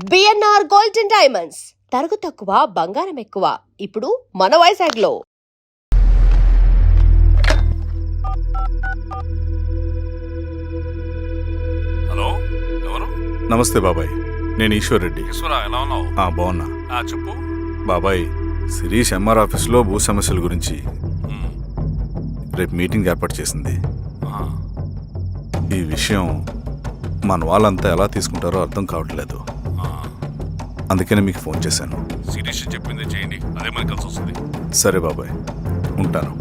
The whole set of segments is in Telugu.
బిఎన్ఆర్ గోల్డెన్ డైమండ్స్ తరుగు తక్కువ బంగారం ఎక్కువ. ఇప్పుడు మన వైజాగ్లో. హలో, ఎవరు? నమస్తే బాబాయ్, నేను ఈశ్వర్ రెడ్డి. ఈశ్వరా, ఎలా ఉన్నావు? బాగున్నా. చెప్పు బాబాయ్, శిరీష్ ఎంఆర్ ఆఫీస్లో భూ సమస్యల గురించి రేపు మీటింగ్ ఏర్పాటు చేసింది. ఈ విషయం మన వాళ్ళంతా ఎలా తీసుకుంటారో అర్థం కావట్లేదు. అందుకనే మీకు ఫోన్ చేశాను. శిరీష్ చెప్పింది చేయండి, అదే మనకి కలిసి వస్తుంది. సరే బాబాయ్, ఉంటాను.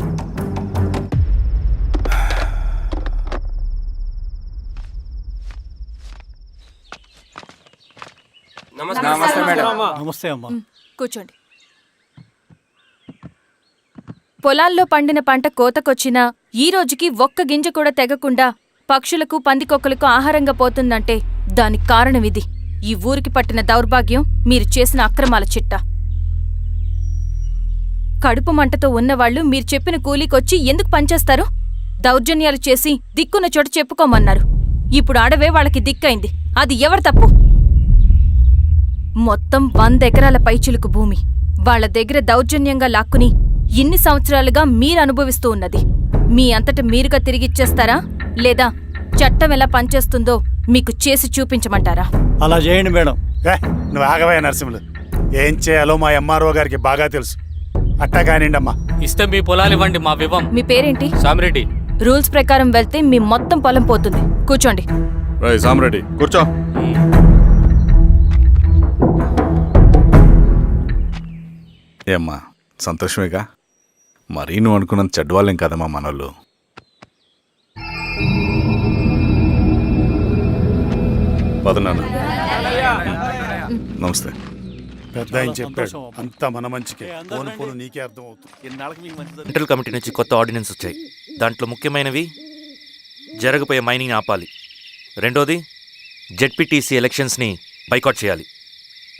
నమస్తే మేడం. నమస్తే అమ్మా. కూర్చోండి. పొలాల్లో పండిన పంట కోతకొచ్చినా ఈ రోజుకి ఒక్క గింజ కూడా తెగకుండా పక్షులకు పందికొక్కలకు ఆహారంగా పోతుందంటే దానికి కారణం ఇది. ఈ ఊరికి పట్టిన దౌర్భాగ్యం మీరు చేసిన అక్రమాల చిట్టా. కడుపు మంటతో ఉన్నవాళ్లు మీరు చెప్పిన కూలీకొచ్చి ఎందుకు పనిచేస్తారు? దౌర్జన్యాలు చేసి దిక్కున్న చోట చెప్పుకోమన్నారు. ఇప్పుడు అడవే వాళ్ళకి దిక్కైంది. అది ఎవరి తప్పు? మొత్తం 100 ఎకరాల పైచిలుకు భూమి వాళ్ల దగ్గర దౌర్జన్యంగా లాక్కుని ఇన్ని సంవత్సరాలుగా మీరు అనుభవిస్తూ ఉన్నది. మీ అంతట మీరుగా తిరిగిచ్చేస్తారా, లేదా చట్టం ఎలా పనిచేస్తుందో మీకు చేసి చూపించమంటారా? అలా చేయండి మేడం. నువ్వు ఆగవయ్య నరసింహులు. ఏం చేయాలో మా ఎంఆర్ఓ గారికి బాగా తెలుసు. అట్టా కానిండమ్మా. ఇస్తే మీ పొలాలు ఇవ్వండి, మా వివం. మీ పేరేంటి? సామిరెడ్డి. రూల్స్ ప్రకారం వెళ్తే మీ మొత్తం పొలం పోతుంది. కూర్చోండి. సామిరెడ్డి కూర్చో. ఏమ్మా, సంతోషమేగా? మరీ నువ్వు అనుకున్నంత చెడ్డవాళ్ళేం కదమ్మా మనోళ్ళు. పదనాన్న. నమస్తే. పెద్ద ఆయన చెప్పాడు, అంతా మన మంచికే. పోను పోను నీకే అర్థం అవుతుంది. సెంట్రల్ కమిటీ నుంచి కొత్త ఆర్డినెన్స్ వచ్చాయి. దాంట్లో ముఖ్యమైనవి జరగబోయే మైనింగ్ని ఆపాలి. రెండోది జెడ్పీటీసీ ఎలక్షన్స్ని బైకాట్ చేయాలి.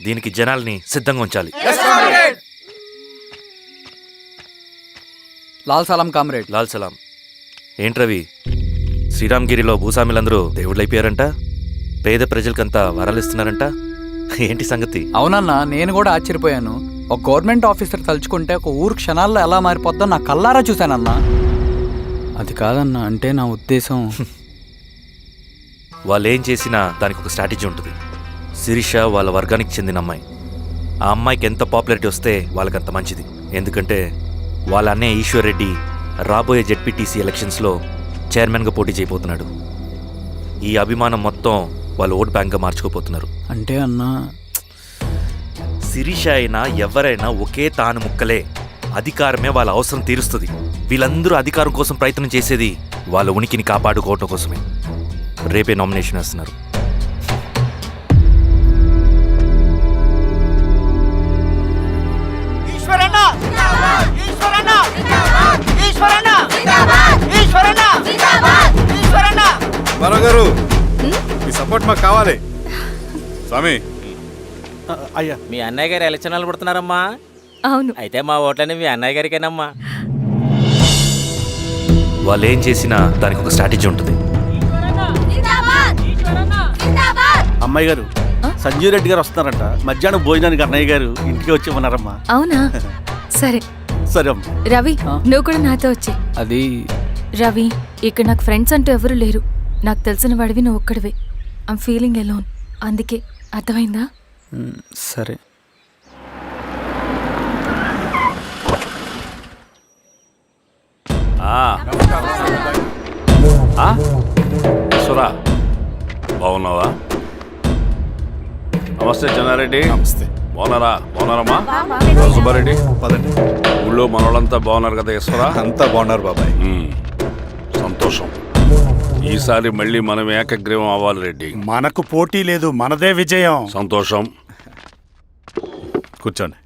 దీనికి జనాల్ని సిద్ధంగా ఉంచాలి. లాల్ సలాం కామ్రేడ్. లాల్ సలాం. ఏంట్రవి, శ్రీరామ్గిరిలో భూస్వాములందరూ దేవుళ్ళైపోయారంట, పేద ప్రజలకంతా వరాలిస్తున్నారంట. ఏంటి సంగతి? అవునన్నా, నేను కూడా ఆశ్చర్యపోయాను. ఒక గవర్నమెంట్ ఆఫీసర్ తలుచుకుంటే ఒక ఊరు క్షణాల్లో ఎలా మారిపోద్దో నా కల్లారా చూశానన్నా. అది కాదన్నా, అంటే నా ఉద్దేశం వాళ్ళు ఏం చేసినా దానికి ఒక స్ట్రాటజీ ఉంటుంది. శిరీష వాళ్ళ వర్గానికి చెందిన అమ్మాయి. ఆ అమ్మాయికి ఎంత పాపులారిటీ వస్తే వాళ్ళకంత మంచిది. ఎందుకంటే వాళ్ళ అన్నయ్య ఈశ్వర్ రెడ్డి రాబోయే జెడ్పీటీసీ ఎలక్షన్స్లో చైర్మన్గా పోటీ చేయబోతున్నాడు. ఈ అభిమానం మొత్తం వాళ్ళు ఓట్ బ్యాంక్గా మార్చుకోపోతున్నారు. అంటే అన్నా, శిరీష అయినా ఎవరైనా ఒకే తాను ముక్కలే. అధికారమే వాళ్ళ అవసరం తీరుస్తుంది. వీళ్ళందరూ అధికారం కోసం ప్రయత్నం చేసేది వాళ్ళ ఉనికిని కాపాడుకోవటం కోసమే. రేపే నామినేషన్ వేస్తున్నారు. గారు, మీ సపోర్ట్ మాకు కావాలి. స్వామి. అయ్యా, మీ అన్నయ్య గారు ఎలక్షన్లు పడుతున్నారమ్మా? అవును. అయితే మా ఓట్లని మీ అన్నయ్య గారికేనమ్మా. వాళ్ళు ఏం చేసినా దానికి ఒక స్ట్రాటజీ ఉంటుంది. అమ్మాయి గారు, సంజీవ్ రెడ్డి గారు వస్తున్నారంట. మధ్యాహ్నం భోజనానికి అన్నయ్య గారు ఇంటికి వచ్చి ఉన్నారమ్మా. అవునా? సరే సరే అమ్మ. రవి, నువ్వు కూడా నాతో వచ్చే. అది రవి, ఇక్కడ నాకు ఫ్రెండ్స్ అంటూ ఎవరు లేరు. నాకు తెలిసిన వాడివి నువ్వు ఒక్కడివే. I'm feeling alone. అందుకే, అర్థమైందా? సరే. ఈశ్వరా, బాగున్నావా? నమస్తే చెన్నారెడ్డి. నమస్తే. బాగున్నారమ్మా? సుబ్బారెడ్డి, పదండి. ఊళ్ళో మనోళ్ళంతా బాగున్నారు కదా ఈశ్వరా? అంతా బాగున్నారు బాబాయ్. సంతోషం. ఈసారి మళ్ళీ మనం ఏకగ్రీవం అవ్వాలి రెడ్డి. మనకు పోటీ లేదు, మనదే విజయం. సంతోషం. కూర్చోండి.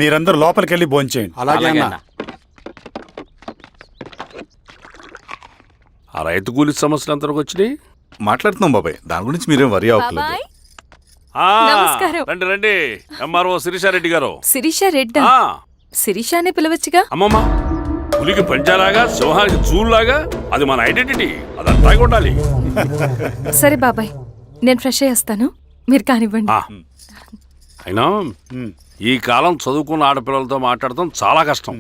మీరందరూ లోపలికి వెళ్ళి భోంచేయండి. అలాగే అన్న. ఆ రైతు కూలి సమస్యలు ఎంతవరకు వచ్చినాయి? మాట్లాడుతున్నాం బాబాయ్, దాని గురించి మీరేం వరి అవ్వట్లేదు. బాబాయ్, ఆ, నమస్కారం. రండి రండి. ఎంఆర్ఓ శిరీషారెడ్డి గారు. శిరీష రెడ్డా? ఆ, శిరీష అనే పిలవచ్చుగా. అమ్మమ్మ పులికి పంచాలాగా సింహానికి జూలాగా అది మన ఐడెంటిటీ అదంతా ఉండాలి. సరే బాబాయ్, నేను ఫ్రెష్ అయ్యేస్తాను, మీరు కానివ్వండి. ఆ. అయినా ఈ కాలం చదువుకున్న ఆడపిల్లలతో మాట్లాడటం చాలా కష్టం.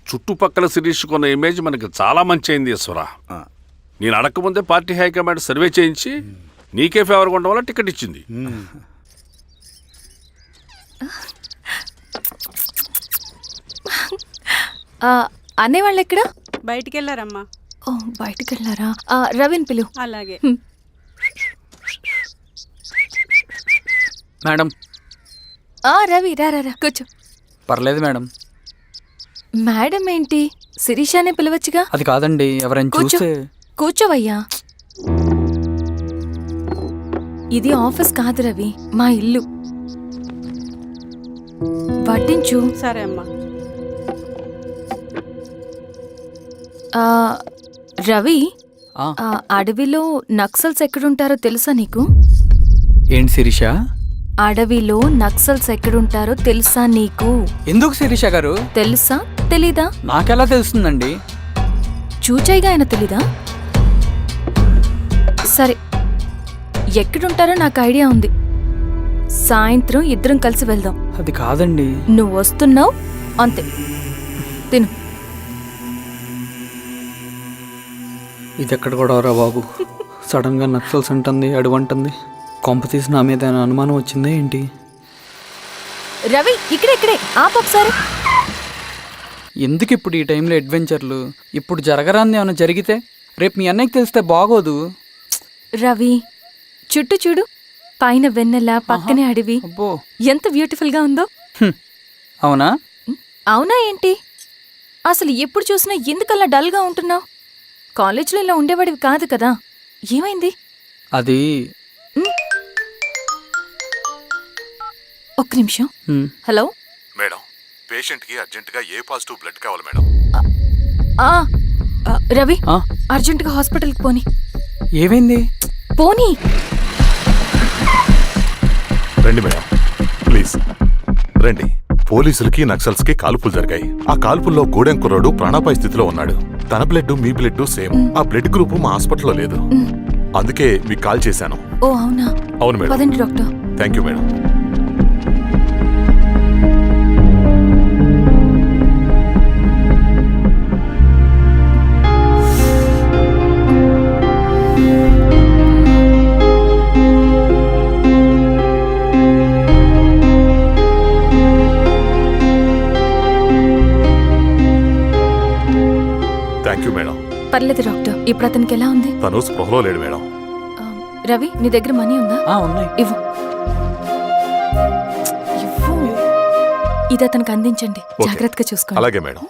చుట్టుపక్కల శిరీష్ కొన్న ఇమేజ్ మనకి చాలా మంచి అయింది ఈశ్వర. నేను అడగకముందే పార్టీ హైకమాండ్ సర్వే చేయించి నీకే ఫేవర్గా ఉండడం వల్ల టికెట్ ఇచ్చింది. అనేవాళ్ళు ఎక్కడ? బయటికి వెళ్ళారమ్మా. ఓ, బయటికి వెళ్ళారా? రవిని పిలు. అలాగే. మేడం. రవి రా రా రా, కూర్చో. పర్లేదు మేడం. మేడం ఏంటి, శిరీషానే పిలవచ్చుగా. అది కాదండి, ఎవరైనా కూర్చో. చూస్తే. కూర్చోవయ్యా. ఇది ఆఫీస్ కాదు రవి, మా ఇల్లు. వడ్డించు. సరే అమ్మా. రవి, ఆ, అడవిలో నక్సల్స్ ఎక్కడుంటారో తెలుసా నీకు? ఏంటి శిరీష? అడవిలో నక్సల్స్ ఎక్కడుంటారో తెలుసా నీకు? ఎందుకు శిరీష గారు? తెలుసా తెలీదా? నాకెలా తెలుస్తుందండి? చూచాయిగా ఆయన తెలీదా? సరే, ఎక్కడుంటారో నాకు ఐడియా ఉంది. సాయంత్రం ఇద్దరం కలిసి వెళ్దాం. అది కాదండి. నువ్వు వస్తున్నావు అంతే, తిను. ఇది ఎక్కడ కూడా రా బాబు, సడన్ గా నక్సల్స్ అంటుంది, అడువంటుంది. కొంప తీసి నా మీద ఏమైనా అనుమానం వచ్చిందే ఏంటి? రవి, ఇక్కడే ఆపొకసారి. ఎందుకు ఇప్పుడు ఈ టైంలో అడ్వెంచర్లు? ఇప్పుడు జరగరాంది ఏమైనా జరిగితే రేపు మీ అన్నయ్యకి తెలిస్తే బాగోదు. రవి, చుట్టూ చూడు, పైన వెన్నెల, పక్కనే అడవి. అబ్బో, ఎంత బ్యూటిఫుల్ గా ఉందో. అవునా? అవునా ఏంటి? అసలు ఎప్పుడు చూసినా ఎందుకల్లా డల్ గా ఉంటున్నావు? కాలేజీలో ఇలా ఉండేవాడివి కాదు కదా, ఏమైంది? అది ఒక్క నిమిషం. హలో మేడం, పేషెంట్కి అర్జెంటుగా ఏ పాజిటివ్ బ్లడ్ కావాలి మేడం. రవి, ఆ? అర్జెంటుగా హాస్పిటల్కి పోని. ఏమైంది? పోనీ. రండి మేడం, ప్లీజ్ రండి. పోలీసులకి నక్సల్స్ కి కాల్పులు జరిగాయి. ఆ కాల్పుల్లో గూడెం కుర్రాడు ప్రాణాపాయ స్థితిలో ఉన్నాడు. తన బ్లడ్ మీ బ్లడ్ సేమ్. ఆ బ్లడ్ గ్రూప్ మా హాస్పిటల్లో లేదు, అందుకే మీకు కాల్ చేశాను. ఓ అవునా? అవును మేడం. పదండి doctor. Thank you madam. Thank you madam. పర్లేదు డాక్టర్, ఇప్పుడు అతనికి ఎలా ఉంది? తను స్పృహలో లేడు మేడం. రవి, నీ దగ్గర మనీ ఉందా? ఉన్నాయి. ఇవ్వు. ఇది అతనికి అందించండి, ఓకే. జాగ్రత్తగా చూసుకోండి. అలాగే మేడం.